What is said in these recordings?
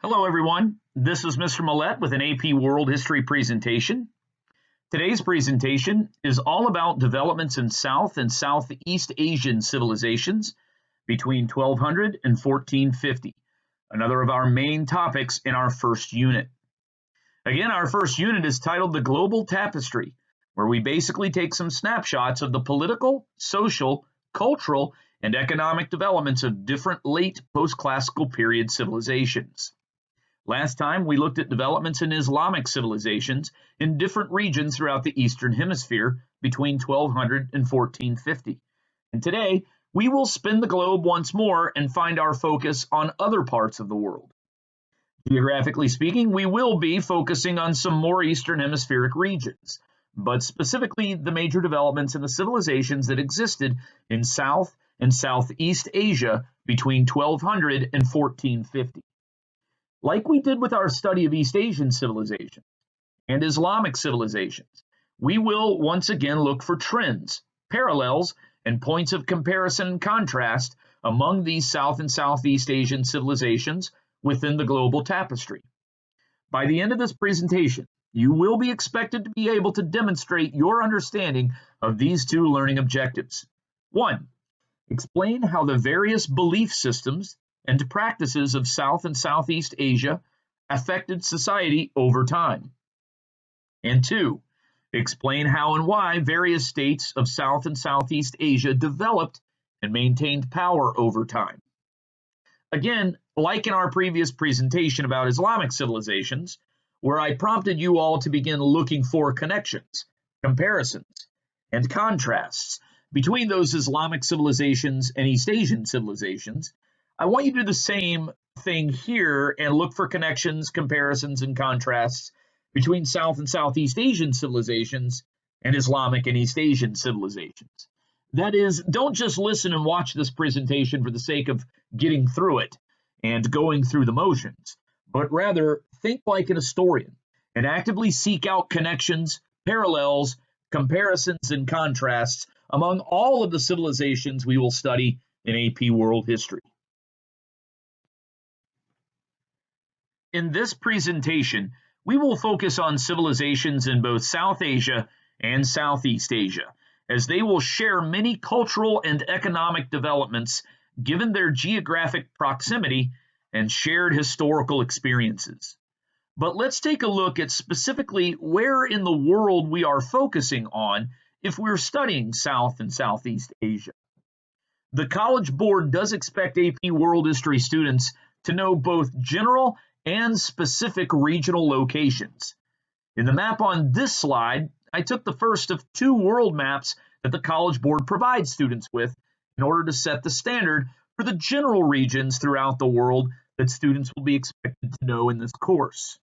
Hello, everyone. This is Mr. Millette with an AP World History presentation. Today's presentation is all about developments in South and Southeast Asian civilizations between 1200 and 1450, another of our main topics in our first unit. Again, our first unit is titled the Global Tapestry, where we basically take some snapshots of the political, social, cultural, and economic developments of different late post-classical period civilizations. Last time, we looked at developments in Islamic civilizations in different regions throughout the Eastern Hemisphere between 1200 and 1450. And today, we will spin the globe once more and find our focus on other parts of the world. Geographically speaking, we will be focusing on some more Eastern Hemispheric regions, but specifically the major developments in the civilizations that existed in South and Southeast Asia between 1200 and 1450. Like we did with our study of East Asian civilizations and Islamic civilizations, we will once again look for trends, parallels, and points of comparison and contrast among these South and Southeast Asian civilizations within the global tapestry. By the end of this presentation, you will be expected to be able to demonstrate your understanding of these two learning objectives. 1. Explain how the various belief systems and practices of South and Southeast Asia affected society over time. And 2, explain how and why various states of South and Southeast Asia developed and maintained power over time. Again, like in our previous presentation about Islamic civilizations, where I prompted you all to begin looking for connections, comparisons, and contrasts between those Islamic civilizations and East Asian civilizations, I want you to do the same thing here and look for connections, comparisons, and contrasts between South and Southeast Asian civilizations and Islamic and East Asian civilizations. That is, don't just listen and watch this presentation for the sake of getting through it and going through the motions, but rather think like an historian and actively seek out connections, parallels, comparisons, and contrasts among all of the civilizations we will study in AP World History. In this presentation, we will focus on civilizations in both South Asia and Southeast Asia, as they will share many cultural and economic developments given their geographic proximity and shared historical experiences. But let's take a look at specifically where in the world we are focusing on if we're studying South and Southeast Asia. The College Board does expect AP World History students to know both general and specific regional locations. In the map on this slide, I took the first of two world maps that the College Board provides students with in order to set the standard for the general regions throughout the world that students will be expected to know in this course.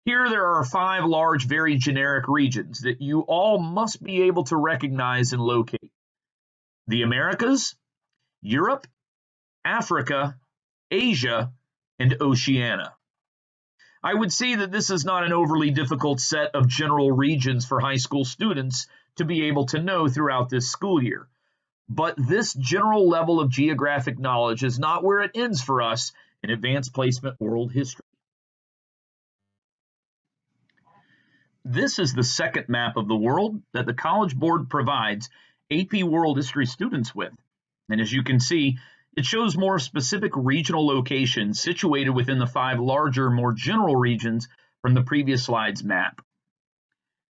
Here there are 5 large, very generic regions that you all must be able to recognize and locate: the Americas, Europe, Africa, Asia, and Oceania. I would say that this is not an overly difficult set of general regions for high school students to be able to know throughout this school year. But this general level of geographic knowledge is not where it ends for us in Advanced Placement World History. This is the second map of the world that the College Board provides AP World History students with. And as you can see, it shows more specific regional locations situated within the 5 larger, more general regions from the previous slide's map.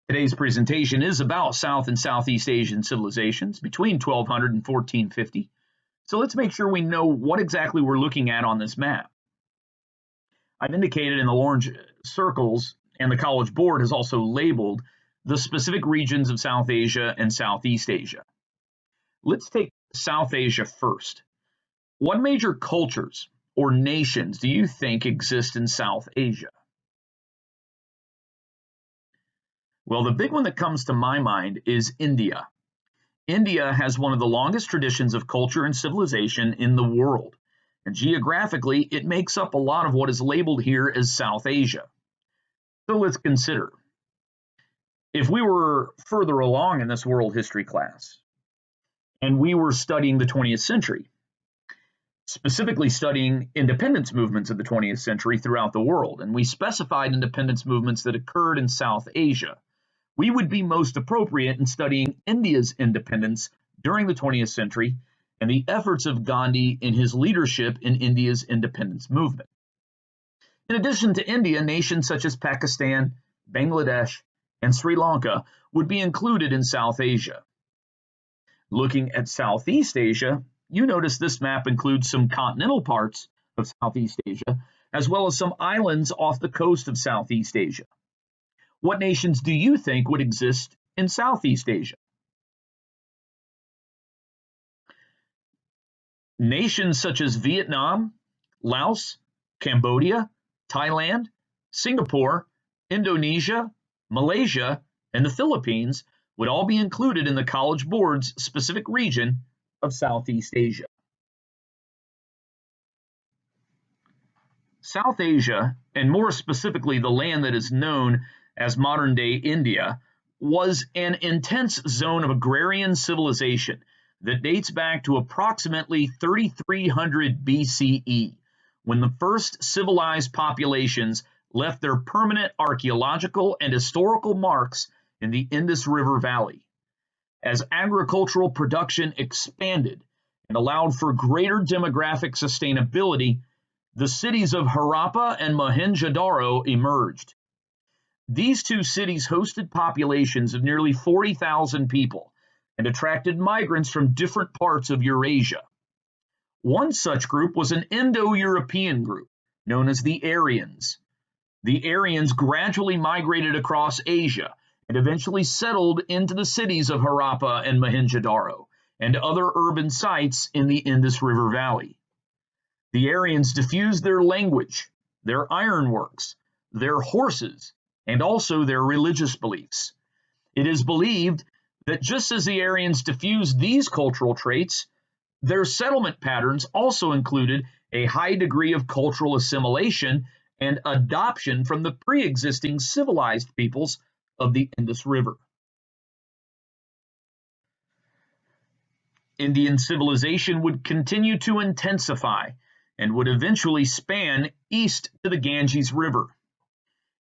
Today's presentation is about South and Southeast Asian civilizations between 1200 and 1450. So let's make sure we know what exactly we're looking at on this map. I've indicated in the orange circles, and the College Board has also labeled the specific regions of South Asia and Southeast Asia. Let's take South Asia first. What major cultures or nations do you think exist in South Asia? Well, the big one that comes to my mind is India. India has one of the longest traditions of culture and civilization in the world, and geographically, it makes up a lot of what is labeled here as South Asia. So let's consider, if we were further along in this world history class, and we were studying the 20th century, specifically studying independence movements of the 20th century throughout the world, and we specified independence movements that occurred in South Asia. We would be most appropriate in studying India's independence during the 20th century and the efforts of Gandhi in his leadership in India's independence movement. In addition to India, nations such as Pakistan, Bangladesh, and Sri Lanka would be included in South Asia. Looking at Southeast Asia, you notice this map includes some continental parts of Southeast Asia, as well as some islands off the coast of Southeast Asia. What nations do you think would exist in Southeast Asia? Nations such as Vietnam, Laos, Cambodia, Thailand, Singapore, Indonesia, Malaysia, and the Philippines would all be included in the College Board's specific region of Southeast Asia. South Asia, and more specifically the land that is known as modern-day India, was an intense zone of agrarian civilization that dates back to approximately 3300 BCE, when the first civilized populations left their permanent archaeological and historical marks in the Indus River Valley. As agricultural production expanded and allowed for greater demographic sustainability, the cities of Harappa and Mohenjo-daro emerged. These two cities hosted populations of nearly 40,000 people and attracted migrants from different parts of Eurasia. One such group was an Indo-European group known as the Aryans. The Aryans gradually migrated across Asia and eventually settled into the cities of Harappa and Mohenjo-daro and other urban sites in the Indus River Valley. The Aryans diffused their language, their ironworks, their horses, and also their religious beliefs. It is believed that just as the Aryans diffused these cultural traits, their settlement patterns also included a high degree of cultural assimilation and adoption from the pre-existing civilized peoples of the Indus River. Indian civilization would continue to intensify and would eventually span east to the Ganges River.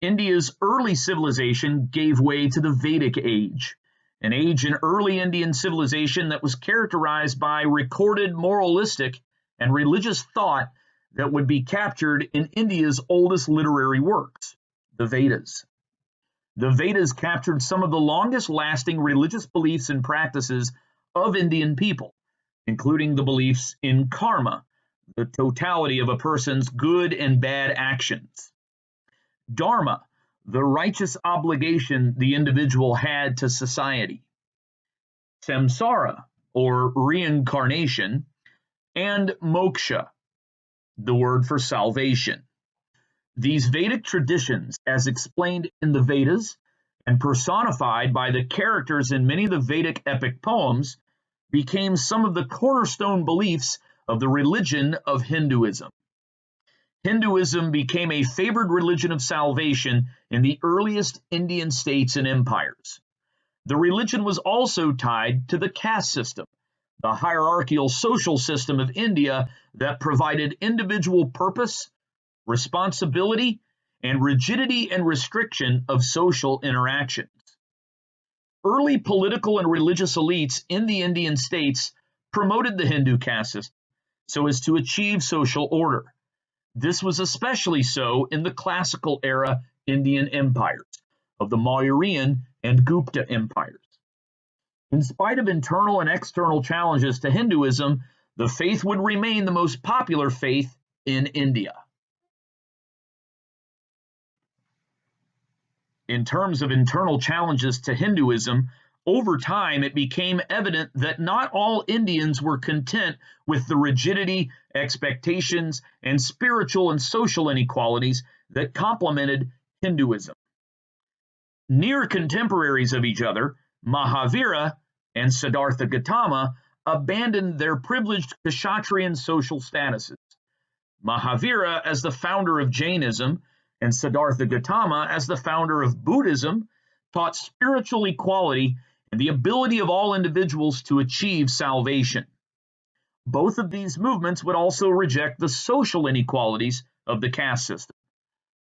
India's early civilization gave way to the Vedic Age, an age in early Indian civilization that was characterized by recorded moralistic and religious thought that would be captured in India's oldest literary works, the Vedas. The Vedas captured some of the longest-lasting religious beliefs and practices of Indian people, including the beliefs in karma, the totality of a person's good and bad actions; dharma, the righteous obligation the individual had to society; samsara, or reincarnation; and moksha, the word for salvation. These Vedic traditions, as explained in the Vedas and personified by the characters in many of the Vedic epic poems, became some of the cornerstone beliefs of the religion of Hinduism. Hinduism became a favored religion of salvation in the earliest Indian states and empires. The religion was also tied to the caste system, the hierarchical social system of India that provided individual purpose, responsibility, and rigidity and restriction of social interactions. Early political and religious elites in the Indian states promoted the Hindu caste system so as to achieve social order. This was especially so in the classical era Indian empires of the Mauryan and Gupta empires. In spite of internal and external challenges to Hinduism, the faith would remain the most popular faith in India. In terms of internal challenges to Hinduism, over time it became evident that not all Indians were content with the rigidity, expectations, and spiritual and social inequalities that complemented Hinduism. Near contemporaries of each other, Mahavira and Siddhartha Gautama abandoned their privileged Kshatriyan social statuses. Mahavira, as the founder of Jainism, and Siddhartha Gautama, as the founder of Buddhism, taught spiritual equality and the ability of all individuals to achieve salvation. Both of these movements would also reject the social inequalities of the caste system.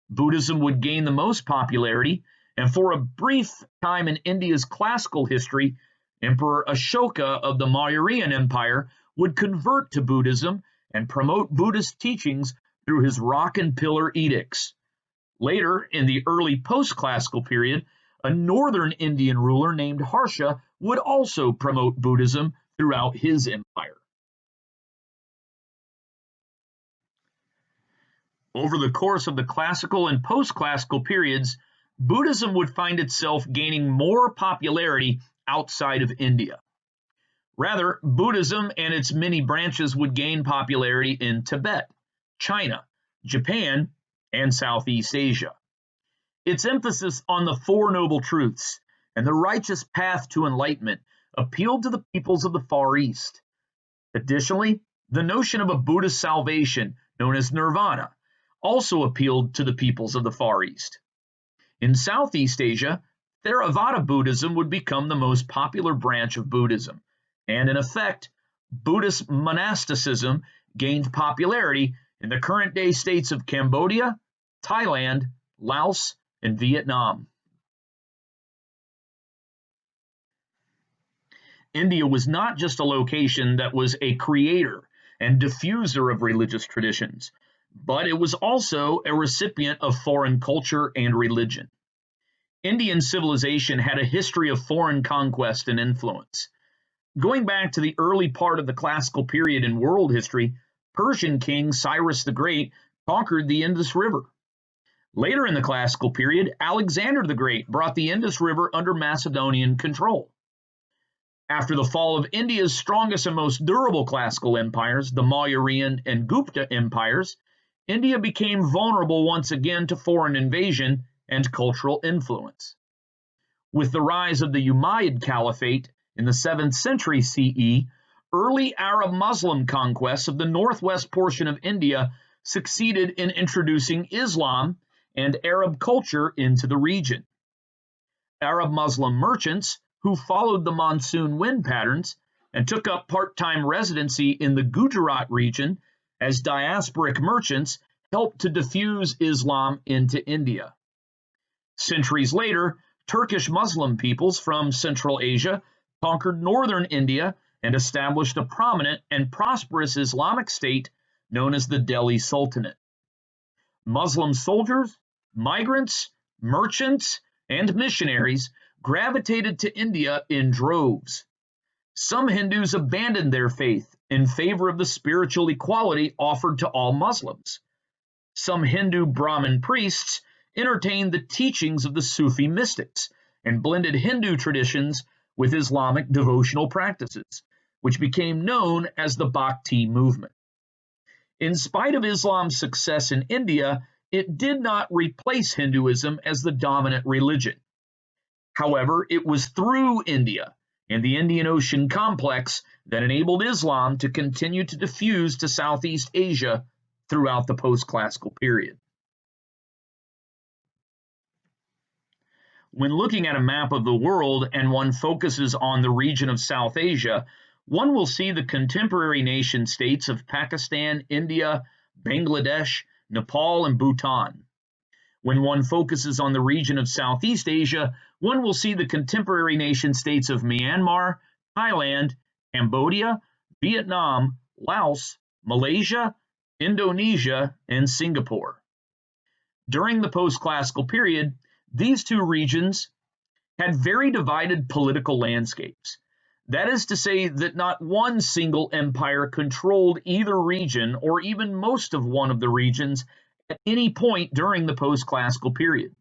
Buddhism would gain the most popularity, and for a brief time in India's classical history, Emperor Ashoka of the Mauryan Empire would convert to Buddhism and promote Buddhist teachings through his rock and pillar edicts. Later, in the early post-classical period, a northern Indian ruler named Harsha would also promote Buddhism throughout his empire. Over the course of the classical and post-classical periods, Buddhism would find itself gaining more popularity outside of India. Rather, Buddhism and its many branches would gain popularity in Tibet, China, Japan, and Southeast Asia. Its emphasis on the Four Noble Truths and the righteous path to enlightenment appealed to the peoples of the Far East. Additionally, the notion of a Buddhist salvation, known as nirvana, also appealed to the peoples of the Far East. In Southeast Asia, Theravada Buddhism would become the most popular branch of Buddhism, and in effect, Buddhist monasticism gained popularity in the current-day states of Cambodia, Thailand, Laos, and Vietnam. India was not just a location that was a creator and diffuser of religious traditions, but it was also a recipient of foreign culture and religion. Indian civilization had a history of foreign conquest and influence. Going back to the early part of the classical period in world history, Persian king Cyrus the Great conquered the Indus River. Later in the classical period, Alexander the Great brought the Indus River under Macedonian control. After the fall of India's strongest and most durable classical empires, the Mauryan and Gupta empires, India became vulnerable once again to foreign invasion and cultural influence. With the rise of the Umayyad Caliphate in the 7th century CE, early Arab Muslim conquests of the northwest portion of India succeeded in introducing Islam and Arab culture into the region. Arab Muslim merchants who followed the monsoon wind patterns and took up part-time residency in the Gujarat region as diasporic merchants helped to diffuse Islam into India. Centuries later, Turkish Muslim peoples from Central Asia conquered northern India and established a prominent and prosperous Islamic state known as the Delhi Sultanate. Muslim soldiers, migrants, merchants, and missionaries gravitated to India in droves. Some Hindus abandoned their faith in favor of the spiritual equality offered to all Muslims. Some Hindu Brahmin priests entertained the teachings of the Sufi mystics and blended Hindu traditions with Islamic devotional practices, which became known as the Bhakti Movement. In spite of Islam's success in India, it did not replace Hinduism as the dominant religion. However, it was through India and the Indian Ocean complex that enabled Islam to continue to diffuse to Southeast Asia throughout the post-classical period. When looking at a map of the world and one focuses on the region of South Asia, one will see the contemporary nation states of Pakistan, India, Bangladesh, Nepal, and Bhutan. When one focuses on the region of Southeast Asia, one will see the contemporary nation states of Myanmar, Thailand, Cambodia, Vietnam, Laos, Malaysia, Indonesia, and Singapore. During the post-classical period, these two regions had very divided political landscapes. That is to say that not one single empire controlled either region or even most of one of the regions at any point during the post-classical period.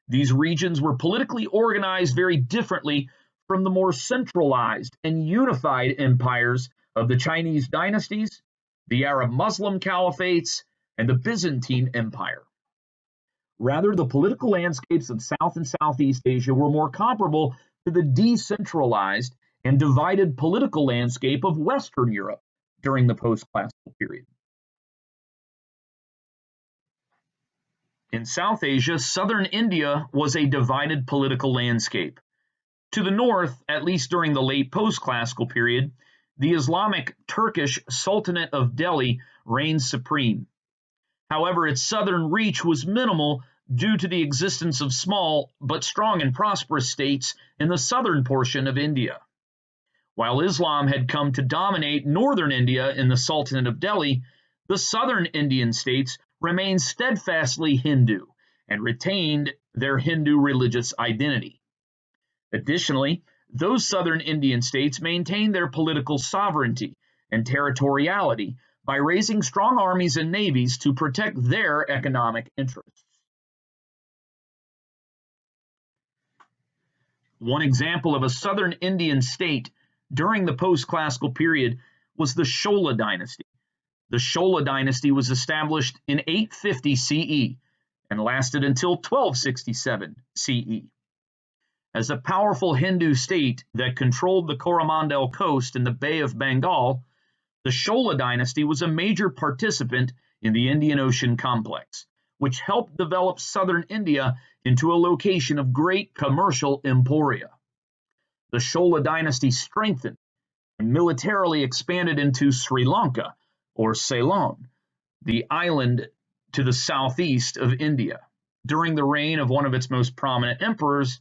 These regions were politically organized very differently from the more centralized and unified empires of the Chinese dynasties, the Arab Muslim caliphates, and the Byzantine Empire. Rather, the political landscapes of South and Southeast Asia were more comparable to the decentralized and divided political landscape of Western Europe during the post-classical period. In South Asia, southern India was a divided political landscape. To the north, at least during the late post-classical period, the Islamic Turkish Sultanate of Delhi reigned supreme. However, its southern reach was minimal due to the existence of small but strong and prosperous states in the southern portion of India. While Islam had come to dominate northern India in the Sultanate of Delhi, the southern Indian states remained steadfastly Hindu and retained their Hindu religious identity. Additionally, those southern Indian states maintained their political sovereignty and territoriality by raising strong armies and navies to protect their economic interests. One example of a southern Indian state during the post-classical period was the Chola dynasty. The Chola dynasty was established in 850 CE and lasted until 1267 CE. As a powerful Hindu state that controlled the Coromandel coast and the Bay of Bengal, the Chola dynasty was a major participant in the Indian Ocean complex, which helped develop southern India into a location of great commercial emporia. The Chola dynasty strengthened and militarily expanded into Sri Lanka, or Ceylon, the island to the southeast of India, during the reign of one of its most prominent emperors,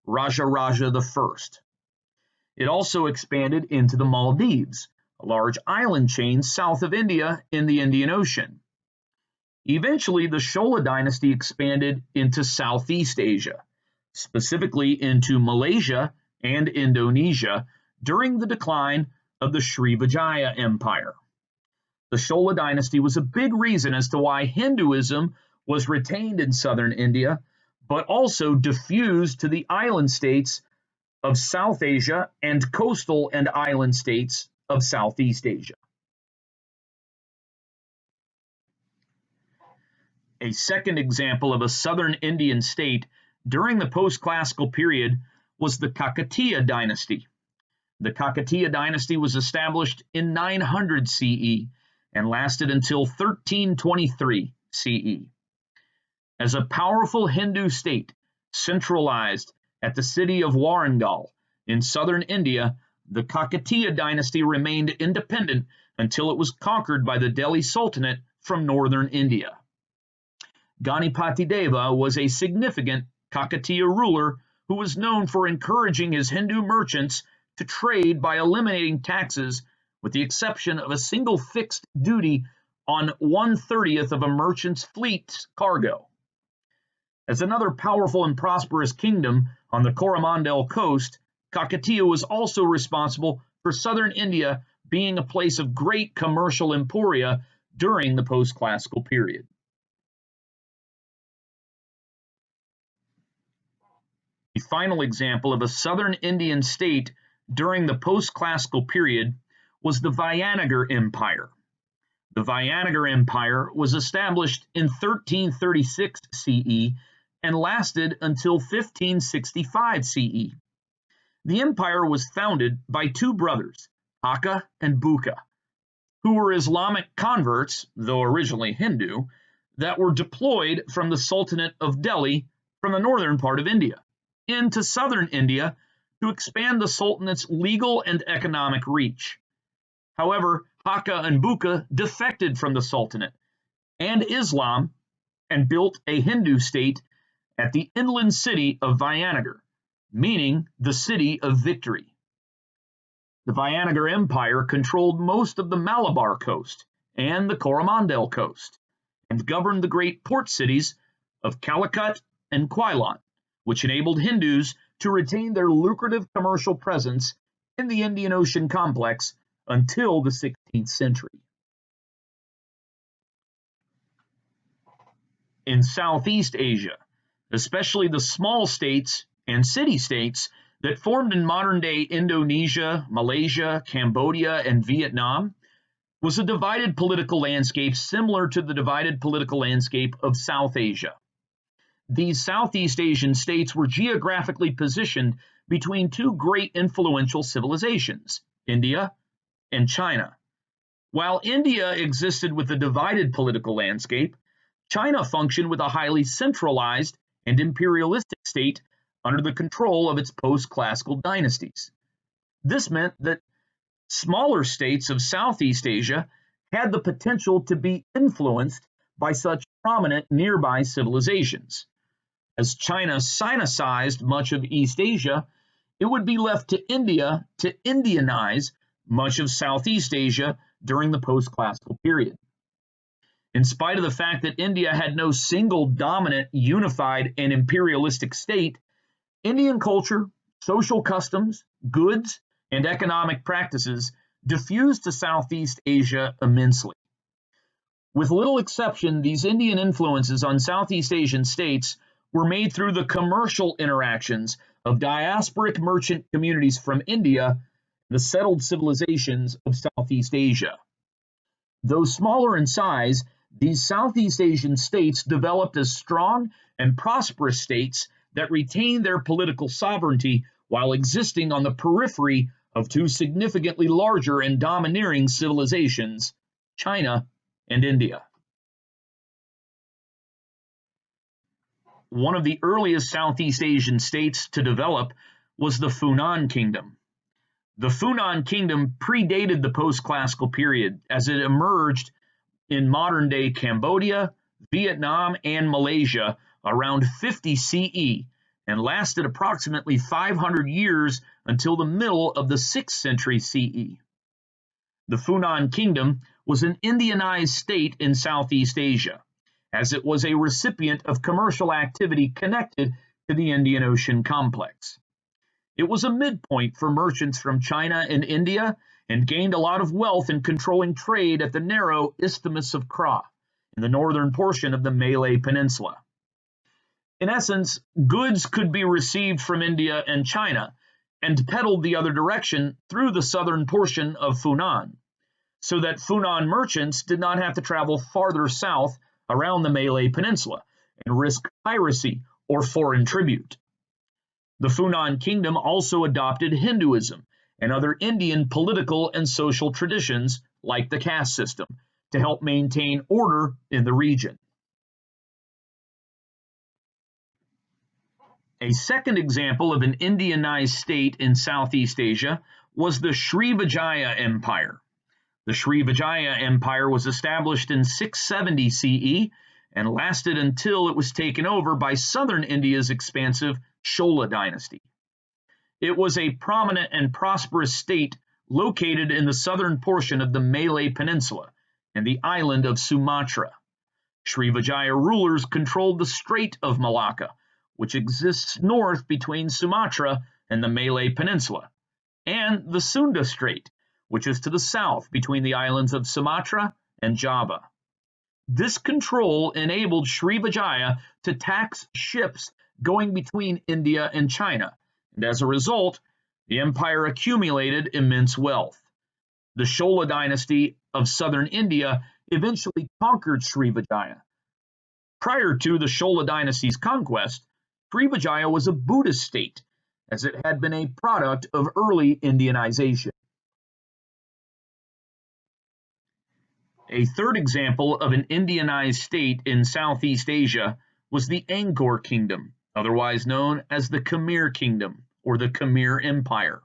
Rajaraja I. It also expanded into the Maldives, a large island chain south of India in the Indian Ocean. Eventually, the Chola dynasty expanded into Southeast Asia, specifically into Malaysia and Indonesia during the decline of the Srivijaya Empire. The Chola dynasty was a big reason as to why Hinduism was retained in southern India, but also diffused to the island states of South Asia and coastal and island states of Southeast Asia. A second example of a southern Indian state during the post-classical period was the Kakatiya Dynasty. The Kakatiya Dynasty was established in 900 CE and lasted until 1323 CE. As a powerful Hindu state centralized at the city of Warangal in southern India, the Kakatiya dynasty remained independent until it was conquered by the Delhi Sultanate from northern India. Ganipati Deva was a significant Kakatiya ruler who was known for encouraging his Hindu merchants to trade by eliminating taxes, with the exception of a single fixed duty on 1/30th of a merchant's fleet's cargo. As another powerful and prosperous kingdom on the Coromandel coast, Kakatiya was also responsible for southern India being a place of great commercial emporia during the post-classical period. The final example of a southern Indian state during the post-classical period was the Vijayanagar Empire. The Vijayanagar Empire was established in 1336 CE and lasted until 1565 CE. The empire was founded by two brothers, Hakka and Bukka, who were Islamic converts, though originally Hindu, that were deployed from the Sultanate of Delhi from the northern part of India into southern India to expand the Sultanate's legal and economic reach. However, Hakka and Bukka defected from the Sultanate and Islam and built a Hindu state at the inland city of Vijayanagar, meaning the city of victory. The Vijayanagar Empire controlled most of the Malabar coast and the Coromandel coast, and governed the great port cities of Calicut and Quilon, which enabled Hindus to retain their lucrative commercial presence in the Indian Ocean complex until the 16th century. In Southeast Asia, especially the small states and city-states that formed in modern-day Indonesia, Malaysia, Cambodia, and Vietnam, was a divided political landscape similar to the divided political landscape of South Asia. These Southeast Asian states were geographically positioned between two great influential civilizations, India and China. While India existed with a divided political landscape, China functioned with a highly centralized and imperialistic state under the control of its post-classical dynasties. This meant that Smaller states of Southeast Asia had the potential to be influenced by such prominent nearby civilizations. As China Sinicized much of East Asia, it would be left to India to Indianize much of Southeast Asia during the post-classical period. In spite of the fact that India had no single dominant, unified, and imperialistic state, Indian culture, social customs, goods, and economic practices diffused to Southeast Asia immensely. With little exception, these Indian influences on Southeast Asian states were made through the commercial interactions of diasporic merchant communities from India, the settled civilizations of Southeast Asia. Though smaller in size, these Southeast Asian states developed as strong and prosperous states that retained their political sovereignty while existing on the periphery of two significantly larger and domineering civilizations, China and India. One of the earliest Southeast Asian states to develop was the Funan Kingdom. The Funan Kingdom predated the post-classical period as it emerged in modern-day Cambodia, Vietnam, and Malaysia around 50 CE and lasted approximately 500 years until the middle of the 6th century CE. The Funan Kingdom was an Indianized state in Southeast Asia, as it was a recipient of commercial activity connected to the Indian Ocean complex. It was a midpoint for merchants from China and India and gained a lot of wealth in controlling trade at the narrow Isthmus of Kra in the northern portion of the Malay Peninsula. In essence, goods could be received from India and China and peddled the other direction through the southern portion of Funan, so that Funan merchants did not have to travel farther south around the Malay Peninsula and risk piracy or foreign tribute. The Funan Kingdom also adopted Hinduism and other Indian political and social traditions like the caste system to help maintain order in the region. A second example of an Indianized state in Southeast Asia was the Srivijaya Empire. The Srivijaya Empire was established in 670 CE and lasted until it was taken over by southern India's expansive Chola dynasty. It was a prominent and prosperous state located in the southern portion of the Malay Peninsula and the island of Sumatra. Srivijaya rulers controlled the Strait of Malacca, which exists north between Sumatra and the Malay Peninsula, and the Sunda Strait, which is to the south between the islands of Sumatra and Java. This control enabled Srivijaya to tax ships going between India and China, and as a result, the empire accumulated immense wealth. The Chola dynasty of southern India eventually conquered Srivijaya. Prior to the Chola dynasty's conquest, Srivijaya was a Buddhist state, as it had been a product of early Indianization. A third example of an Indianized state in Southeast Asia was the Angor Kingdom, otherwise known as the Khmer Kingdom or the Khmer Empire.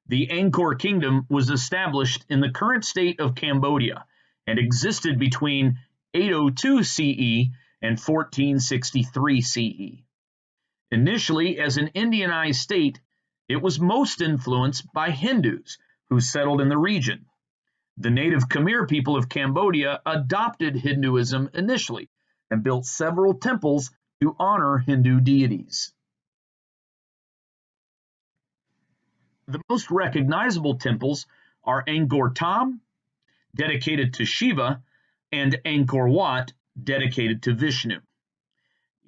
The Angkor Kingdom was established in the current state of Cambodia and existed between 802 CE and 1463 CE. Initially, as an Indianized state, it was most influenced by Hindus who settled in the region. The native Khmer people of Cambodia adopted Hinduism initially and built several temples to honor Hindu deities. The most recognizable temples are Angkor Thom, dedicated to Shiva, and Angkor Wat, dedicated to Vishnu.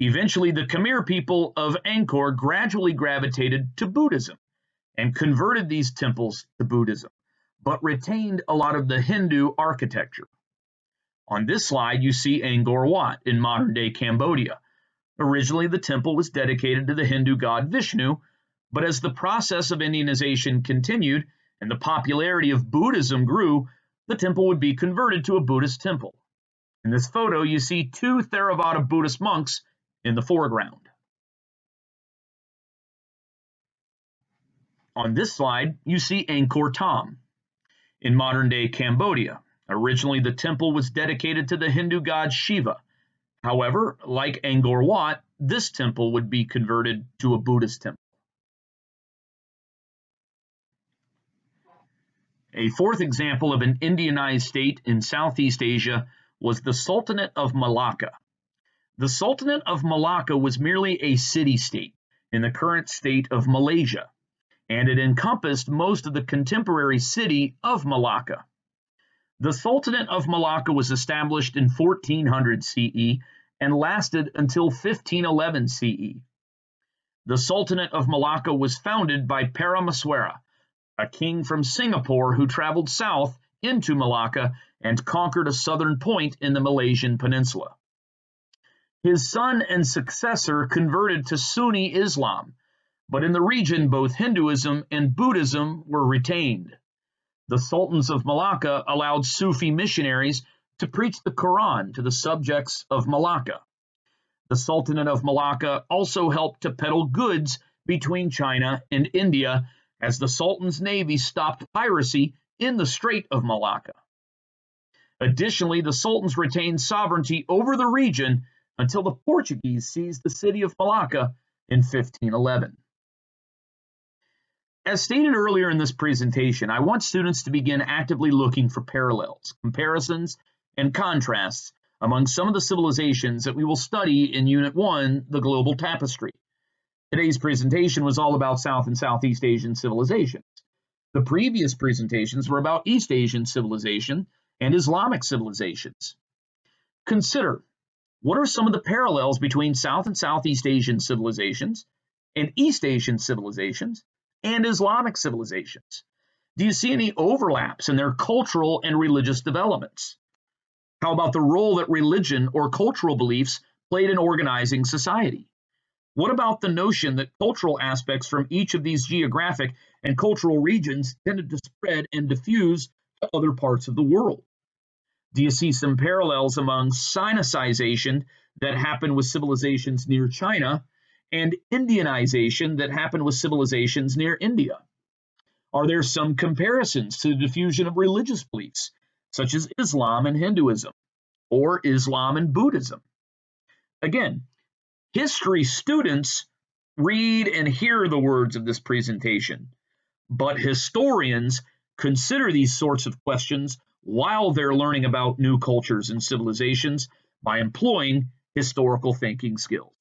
Eventually, the Khmer people of Angkor gradually gravitated to Buddhism and converted these temples to Buddhism, but retained a lot of the Hindu architecture. On this slide, you see Angkor Wat in modern-day Cambodia. Originally, the temple was dedicated to the Hindu god Vishnu, but as the process of Indianization continued and the popularity of Buddhism grew, the temple would be converted to a Buddhist temple. In this photo, you see two Theravada Buddhist monks in the foreground. On this slide, you see Angkor Thom. In modern-day Cambodia, originally the temple was dedicated to the Hindu god Shiva. However, like Angkor Wat, this temple would be converted to a Buddhist temple. A fourth example of an Indianized state in Southeast Asia was the Sultanate of Malacca. The Sultanate of Malacca was merely a city-state in the current state of Malaysia, and it encompassed most of the contemporary city of Malacca. The Sultanate of Malacca was established in 1400 CE and lasted until 1511 CE. The Sultanate of Malacca was founded by Parameswara, a king from Singapore who traveled south into Malacca and conquered a southern point in the Malaysian peninsula. His son and successor converted to Sunni Islam, but in the region both Hinduism and Buddhism were retained. The Sultans of Malacca allowed Sufi missionaries to preach the Quran to the subjects of Malacca. The Sultanate of Malacca also helped to peddle goods between China and India as the Sultan's navy stopped piracy in the Strait of Malacca. Additionally, the Sultans retained sovereignty over the region until the Portuguese seized the city of Malacca in 1511. As stated earlier in this presentation, I want students to begin actively looking for parallels, comparisons, and contrasts among some of the civilizations that we will study in Unit 1, the Global Tapestry. Today's presentation was all about South and Southeast Asian civilizations. The previous presentations were about East Asian civilization and Islamic civilizations. Consider, what are some of the parallels between South and Southeast Asian civilizations and East Asian civilizations and Islamic civilizations? Do you see any overlaps in their cultural and religious developments? How about the role that religion or cultural beliefs played in organizing society? What about the notion that cultural aspects from each of these geographic and cultural regions tended to spread and diffuse to other parts of the world? Do you see some parallels among Sinicization that happened with civilizations near China and Indianization that happened with civilizations near India? Are there some comparisons to the diffusion of religious beliefs, such as Islam and Hinduism, or Islam and Buddhism? Again, history students read and hear the words of this presentation, but historians consider these sorts of questions while they're learning about new cultures and civilizations by employing historical thinking skills.